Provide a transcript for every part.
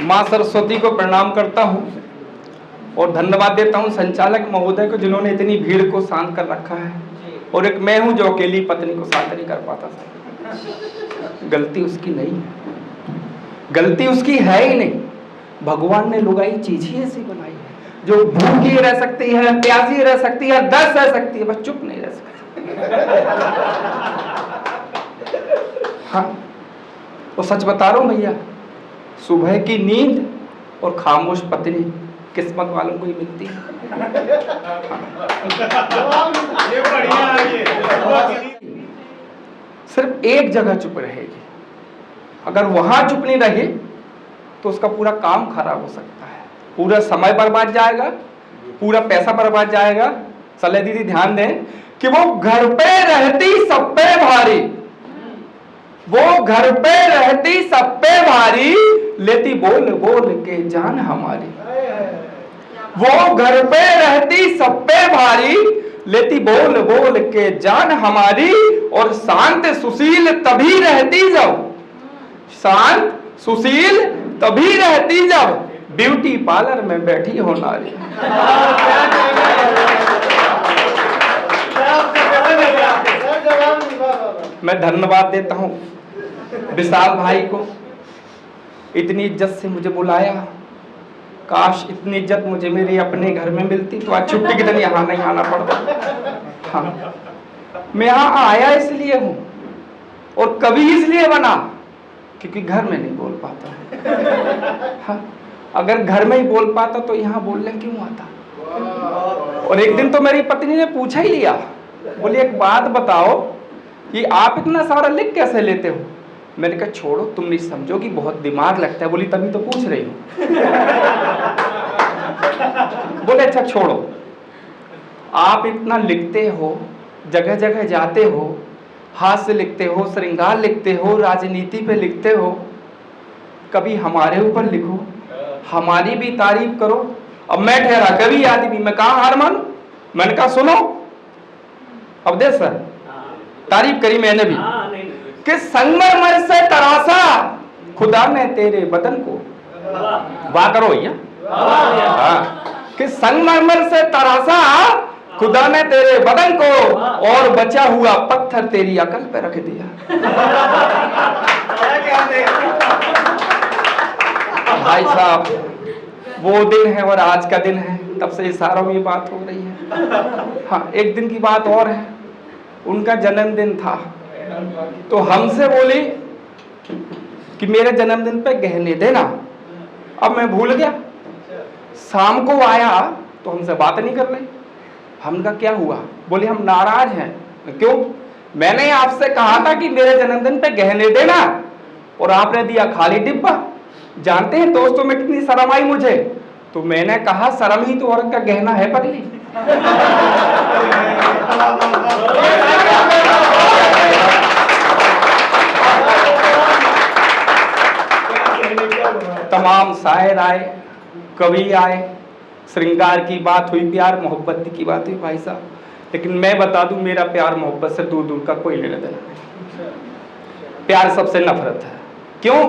माँ सरस्वती को प्रणाम करता हूँ और धन्यवाद देता हूँ संचालक महोदय को, जिन्होंने इतनी भीड़ को शांत कर रखा है। और एक मैं हूँ जो अकेली पत्नी को शांत नहीं कर पाता था। गलती उसकी नहीं है, गलती उसकी है ही नहीं। भगवान ने लुगाई चीज ही ऐसी बनाई है जो भूखी रह सकती है, प्यासी रह सकती है, दर्द रह सकती है, बस चुप नहीं रह सकती। हाँ, वो सच बता रहा हूँ भैया, सुबह की नींद और खामोश पत्नी किस्मत वालों को ही मिलती है। सिर्फ एक जगह चुप रहेगी, अगर वहां चुप नहीं रही तो उसका पूरा काम खराब हो सकता है, पूरा समय बर्बाद जाएगा, पूरा पैसा बर्बाद जाएगा। चले दीदी ध्यान दें कि वो घर पे रहती सब पे भारी, वो घर पे रहती सब पे भारी, लेती बोल बोल के जान हमारी। वो घर पे रहती सब पे भारी, लेती बोल बोल के जान हमारी। और शांत सुशील तभी रहती जब, शांत सुशील तभी रहती जब ब्यूटी पार्लर में बैठी हो नारी। मैं धन्यवाद देता हूं विशाल भाई को, इतनी इज्जत से मुझे बुलाया। काश इतनी इज्जत मुझे मेरे अपने घर में मिलती तो आज छुट्टी के दिन यहाँ नहीं आना पड़ता। हाँ, मैं यहाँ आया इसलिए हूँ और कभी इसलिए बना क्योंकि घर में नहीं बोल पाता। हाँ, अगर घर में ही बोल पाता तो यहाँ बोलने क्यों आता। और एक दिन तो मेरी पत्नी ने पूछा ही लिया, बोली एक बात बताओ कि आप इतना सारा लिख कैसे लेते हो। मैंने कहा छोड़ो, तुम नहीं समझोगी, बहुत दिमाग लगता है। बोली तभी तो पूछ रही हूँ। बोले अच्छा छोड़ो, आप इतना लिखते हो, जगह जगह जाते हो, हास्य लिखते हो, श्रृंगार लिखते हो, राजनीति पे लिखते हो, कभी हमारे ऊपर लिखो, हमारी भी तारीफ करो। अब मैं ठहरा कभी आदमी, मैं कहा हार मानू। मैंने कहा सुनो, अब दे सर तारीफ करी मैंने भी कि संगमरमर से तराशा खुदा ने तेरे बदन को, वाह करो भैया, कि संगमरमर से तराशा खुदा ने तेरे बदन को और बचा हुआ पत्थर तेरी अकल पे रख दिया। भाई साहब, वो दिन है और आज का दिन है, तब से इशारों में बात हो रही है। हाँ, एक दिन की बात और है, उनका जन्मदिन था तो हमसे बोली कि मेरे जन्मदिन पे गहने देना। अब मैं भूल गया, शाम को आया तो हमसे बात नहीं कर रही। हमका क्या हुआ, बोले हम नाराज हैं। क्यों, मैंने आपसे कहा था कि मेरे जन्मदिन पे गहने देना और आपने दिया खाली डिब्बा। जानते हैं दोस्तों में कितनी शर्म आई मुझे, तो मैंने कहा शर्म ही तो औरत का गहना है पगली। तमाम शायर आए, कवि आए, श्रृंगार की बात हुई, प्यार मोहब्बत की बात हुई भाई साहब। लेकिन मैं बता दूं, मेरा प्यार मोहब्बत से दूर दूर का कोई लेना देना नहीं। प्यार सबसे नफरत है। क्यों,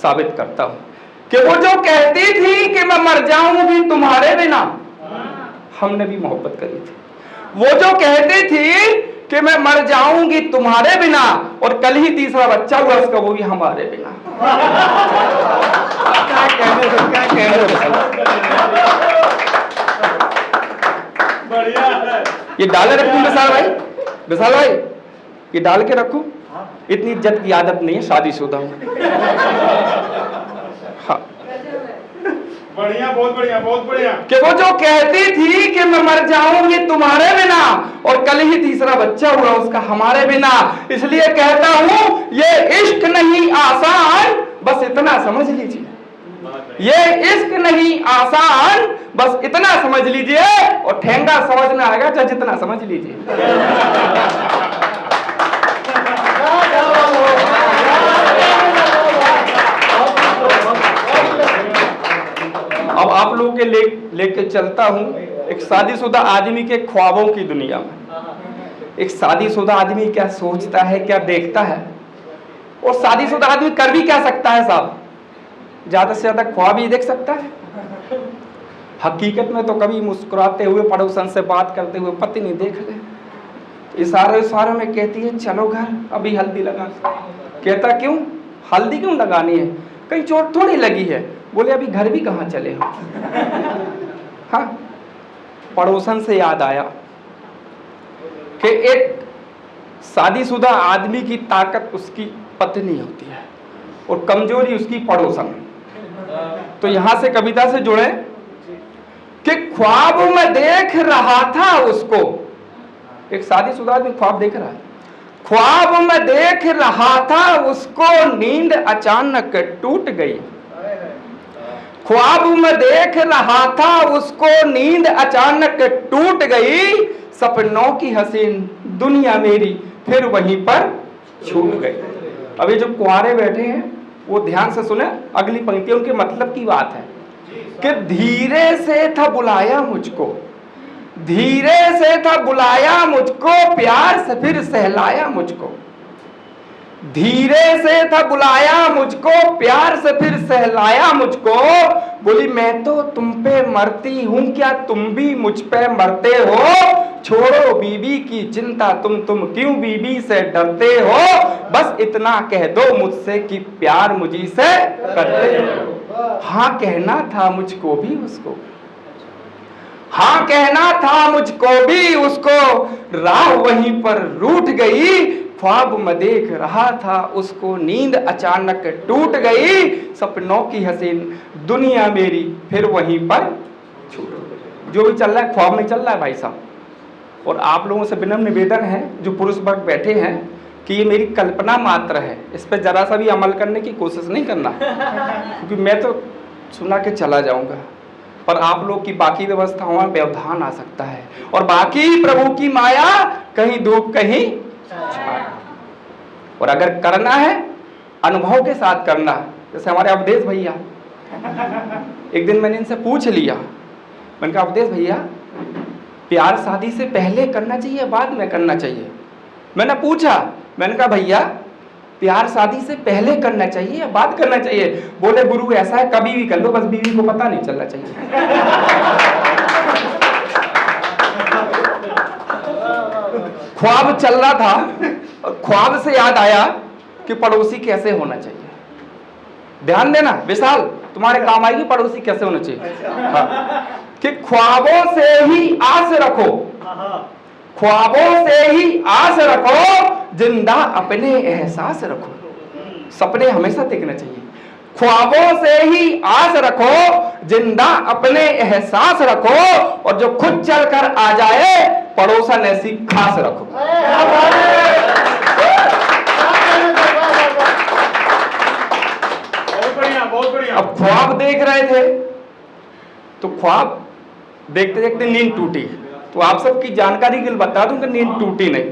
साबित करता हूं कि वो जो कहती थी कि मैं मर जाऊंगी तुम्हारे बिना, हमने भी मोहब्बत करी थी। वो जो कहती थी कि मैं मर जाऊंगी तुम्हारे बिना और कल ही तीसरा बच्चा हुआ उसका, वो भी हमारे बिना। क्या ये डाले रखूं विशाल भाई, विशाल भाई ये डाल के रखूं, इतनी इज्जत की आदत नहीं है, शादीशुदा हूं। हाँ, बढ़िया, बहुत बढ़िया, बहुत बढ़िया। कि वो जो कहती थी कि मैं मर जाऊंगी तुम्हारे बिना और कल ही तीसरा बच्चा हुआ उसका हमारे बिना। इसलिए कहता हूं ये इश्क नहीं आसान, बस इतना समझ लीजिए। ये इश्क नहीं आसान, बस इतना समझ लीजिए, और ठेंगा समझना आएगा चाहे जितना समझ लीजिए। अब आप लोगों के लेके चलता हूं एक शादीशुदा आदमी के ख्वाबों की दुनिया में। एक शादीशुदा आदमी क्या सोचता है, क्या देखता है, और शादीशुदा आदमी कर भी क्या सकता है साहब। ज्यादा से ज्यादा ख्वाब ही देख सकता है। हकीकत में तो कभी मुस्कुराते हुए पड़ोसन से बात करते हुए पति नहीं देख ले। इशारे में कहती है चलो घर, अभी हल्दी लगा। कहता क्यों हल्दी क्यों लगानी है, कहीं चोट थोड़ी लगी है। बोले अभी घर भी कहाँ चले हो। हाँ, पड़ोसन से याद आया कि एक शादीशुदा आदमी की ताकत उसकी पत्नी होती है और कमजोरी उसकी पड़ोसन। तो यहां से कविता से जुड़े कि ख्वाब में देख रहा था उसको, एक शादीशुदा आदमी ख्वाब देख रहा है, ख्वाब में देख रहा था उसको, नींद अचानक टूट गई। ख्वाब में देख रहा था उसको, नींद अचानक टूट गई। सपनों की हसीन दुनिया मेरी फिर वहीं पर छूट गई। अभी जो कुंवारे बैठे हैं वो ध्यान से सुने, अगली पंक्तियों के मतलब की बात है कि धीरे से था बुलाया मुझको, धीरे से था बुलाया मुझको, प्यार से फिर सहलाया मुझको। धीरे से था बुलाया मुझको, प्यार से फिर सहलाया मुझको। बोली मैं तो तुम पे मरती हूं, क्या तुम भी मुझ पे मरते हो। छोड़ो बीबी की चिंता, तुम क्यों बीबी से डरते हो। बस इतना कह दो मुझसे कि प्यार मुझी से करते हो। हाँ कहना था मुझको भी उसको, हाँ कहना था मुझको भी उसको, राह वहीं पर रूठ गई। ख्वाब में देख रहा था उसको, नींद अचानक टूट गई। सपनों की हसीन दुनिया मेरी फिर वहीं पर छूट गई। जो भी चल रहा है ख्वाब में चल रहा है भाई साहब। और आप लोगों से विनम्र निवेदन है जो पुरुष वर्ग बैठे हैं कि ये मेरी कल्पना मात्र है, इस पर जरा सा भी अमल करने की कोशिश नहीं करना, क्योंकि मैं तो सुना के चला जाऊंगा, पर आप लोग की बाकी व्यवस्थाओं में व्यवधान आ सकता है। और बाकी प्रभु की माया कहीं धूप कहीं छाया। और अगर करना है अनुभव के साथ करना। जैसे हमारे अवधेश भैया, एक दिन मैंने इनसे पूछ लिया, मैंने कहा अवधेश भैया प्यार शादी से पहले करना चाहिए बाद में करना चाहिए। मैंने पूछा, मैंने कहा भैया प्यार शादी से पहले करना चाहिए या बाद करना चाहिए। बोले गुरु ऐसा है कभी भी कर लो, बस बीवी को पता नहीं चलना चाहिए। ख्वाब चल रहा था और ख्वाब से याद आया कि पड़ोसी कैसे होना चाहिए। ध्यान देना विशाल, तुम्हारे काम आएगी पड़ोसी कैसे होना चाहिए। हाँ। कि ख्वाबों से ही आस रखो, ख्वाबों से ही आस रखो, जिंदा अपने एहसास रखो। सपने हमेशा दिखना चाहिए। ख्वाबों से ही आस रखो, जिंदा अपने एहसास रखो, और जो खुद चलकर आ जाए पड़ोसन ऐसी खास रखो। बहुत बढ़िया। अब ख्वाब देख रहे थे तो ख्वाब देखते देखते नींद टूटी। तो आप सबकी जानकारी के लिए बता दूं कि नींद टूटी नहीं,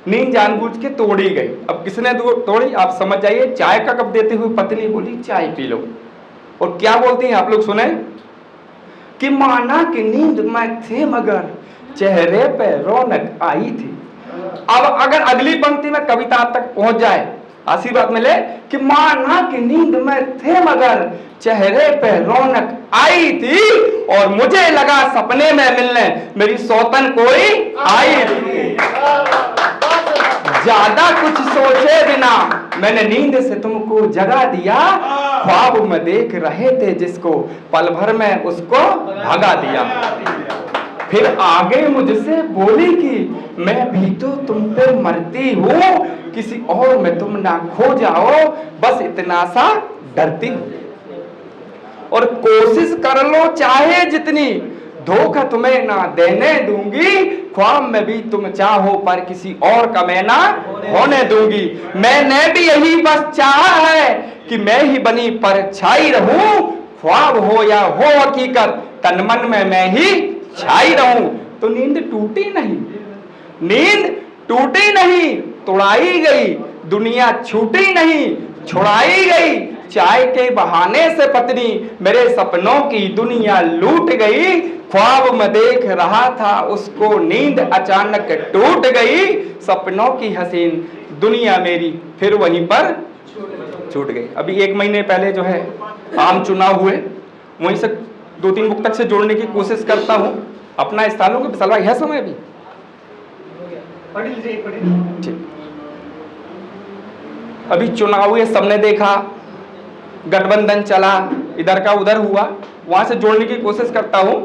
नींद जानबूझ के तोड़ी गई। अब किसने तोड़ी आप समझ जाइए। चाय का कप देते हुए पत्नी बोली चाय पी लो। और क्या बोलती हैं आप लोग सुने कि माना कि नींद में थे मगर चेहरे पे रौनक आई थी। अब अगर अगली पंक्ति में कविता तक पहुंच जाए आशीर्वाद मिले कि माना कि नींद में थे मगर चेहरे पे रौनक आई थी, और मुझे लगा सपने में मिलने मेरी सौतन कोई आई थी। ज्यादा कुछ सोचे बिना मैंने नींद से तुमको जगा दिया, ख्वाब में देख रहे थे जिसको पल भर में उसको भगा दिया। फिर आगे मुझसे बोली कि मैं भी तो तुम पे मरती हूँ, किसी और में तुम ना खो जाओ, बस इतना सा डरती हूँ। और कोशिश कर लो चाहे जितनी, धोखा तुम्हें ना देने दूंगी। ख्वाब में भी तुम चाहो पर किसी और का मैं ना होने दूंगी। मैंने भी यही बस चाहा है कि मैं ही बनी परछाई रहूं, ख्वाब हो या हो हकीकत तन मन में मैं ही छाई रहूं। तो नींद टूटी नहीं, नींद टूटी नहीं, तोड़ाई गई। दुनिया छूटी नहीं, छुड़ाई गई। चाय के बहाने से पत्नी मेरे सपनों की दुनिया लूट गई। ख्वाब में देख रहा था उसको, नींद अचानक टूट गई। सपनों की हसीन दुनिया मेरी फिर वहीं पर छूट गई। अभी 1 महीने पहले जो है आम चुनाव हुए, वहीं से 2-3 मुक्तक से जोड़ने की कोशिश करता हूँ। अपना स्थानों के विशाल भाई है समय भी ठीक। अभी चुनाव हुए, सबने देखा, गठबंधन चला, इधर का उधर हुआ, वहां से जोड़ने की कोशिश करता हूं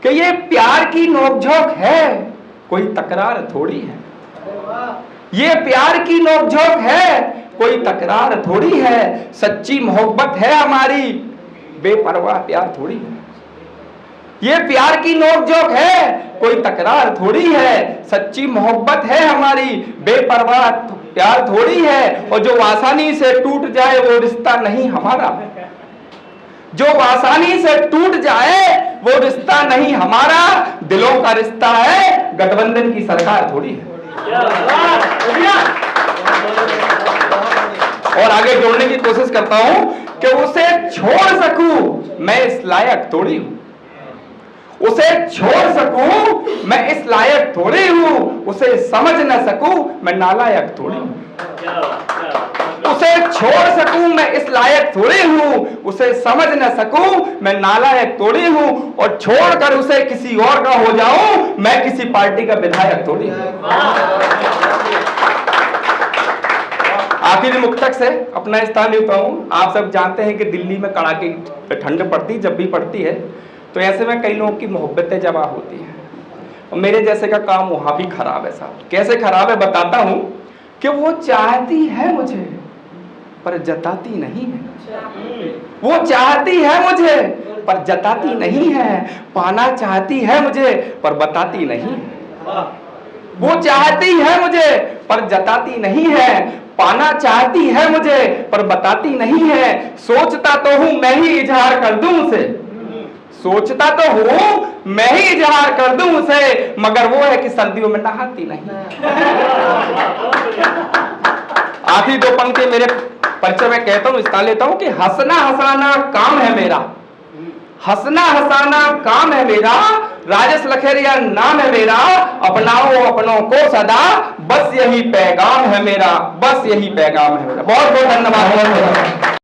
कि ये प्यार की नोकझोंक है, कोई तकरार थोड़ी है। ये प्यार की नोकझोंक है, कोई तकरार थोड़ी है। सच्ची मोहब्बत है हमारी, बेपरवाह प्यार थोड़ी है। ये प्यार की नोकझोंक है, कोई तकरार थोड़ी है। सच्ची मोहब्बत है हमारी, बेपरवाह प्यार थोड़ी है। और जो आसानी से टूट जाए वो रिश्ता नहीं हमारा, जो आसानी से टूट जाए वो रिश्ता नहीं हमारा। दिलों का रिश्ता है, गठबंधन की सरकार थोड़ी है। और आगे जोड़ने की कोशिश करता हूं कि उसे छोड़ सकूं मैं इस लायक थोड़ी हूं, उसे छोड़ सकूं मैं इस लायक थोड़ी हूं, उसे समझ न सकूं मैं नालायक थोड़ी हूं। उसे छोड़ सकूं मैं इस लायक थोड़ी हूं, उसे समझ न सकूं मैं नालायक थोड़ी हूं। और छोड़कर उसे किसी और का हो जाऊं, मैं किसी पार्टी का विधायक थोड़ी हूं। आखिरी मुक्तक से अपना स्थान लेता हूं। आप सब जानते हैं कि दिल्ली में कड़ाके ठंड पड़ती, जब भी पड़ती है तो ऐसे में कई लोगों की मोहब्बतें जवा होती हैं, और मेरे जैसे का काम वहां भी खराब है साहब। कैसे खराब है बताता हूं कि वो चाहती है मुझे पर जताती नहीं है। वो चाहती है मुझे पर जताती नहीं है। पाना चाहती है मुझे पर बताती नहीं है। वो चाहती है मुझे पर जताती नहीं है। पाना चाहती है मुझे पर बताती नहीं है। सोचता तो हूं मैं ही इजहार कर दूं उसे, सोचता तो हूं मैं ही इजहार कर दूं उसे, मगर वो है कि सर्दियों में नहाती नहीं। आखिरी 2 पंक्ति मेरे परिचय में कहता हूं, स्थान लेता हूं कि हंसना हंसाना काम है मेरा, हंसना हंसाना काम है मेरा। राजेश लखेरिया नाम है मेरा, अपनाओ अपनों को सदा, बस यही पैगाम है मेरा, बस यही पैगाम है मेरा। बहुत बहुत धन्यवाद।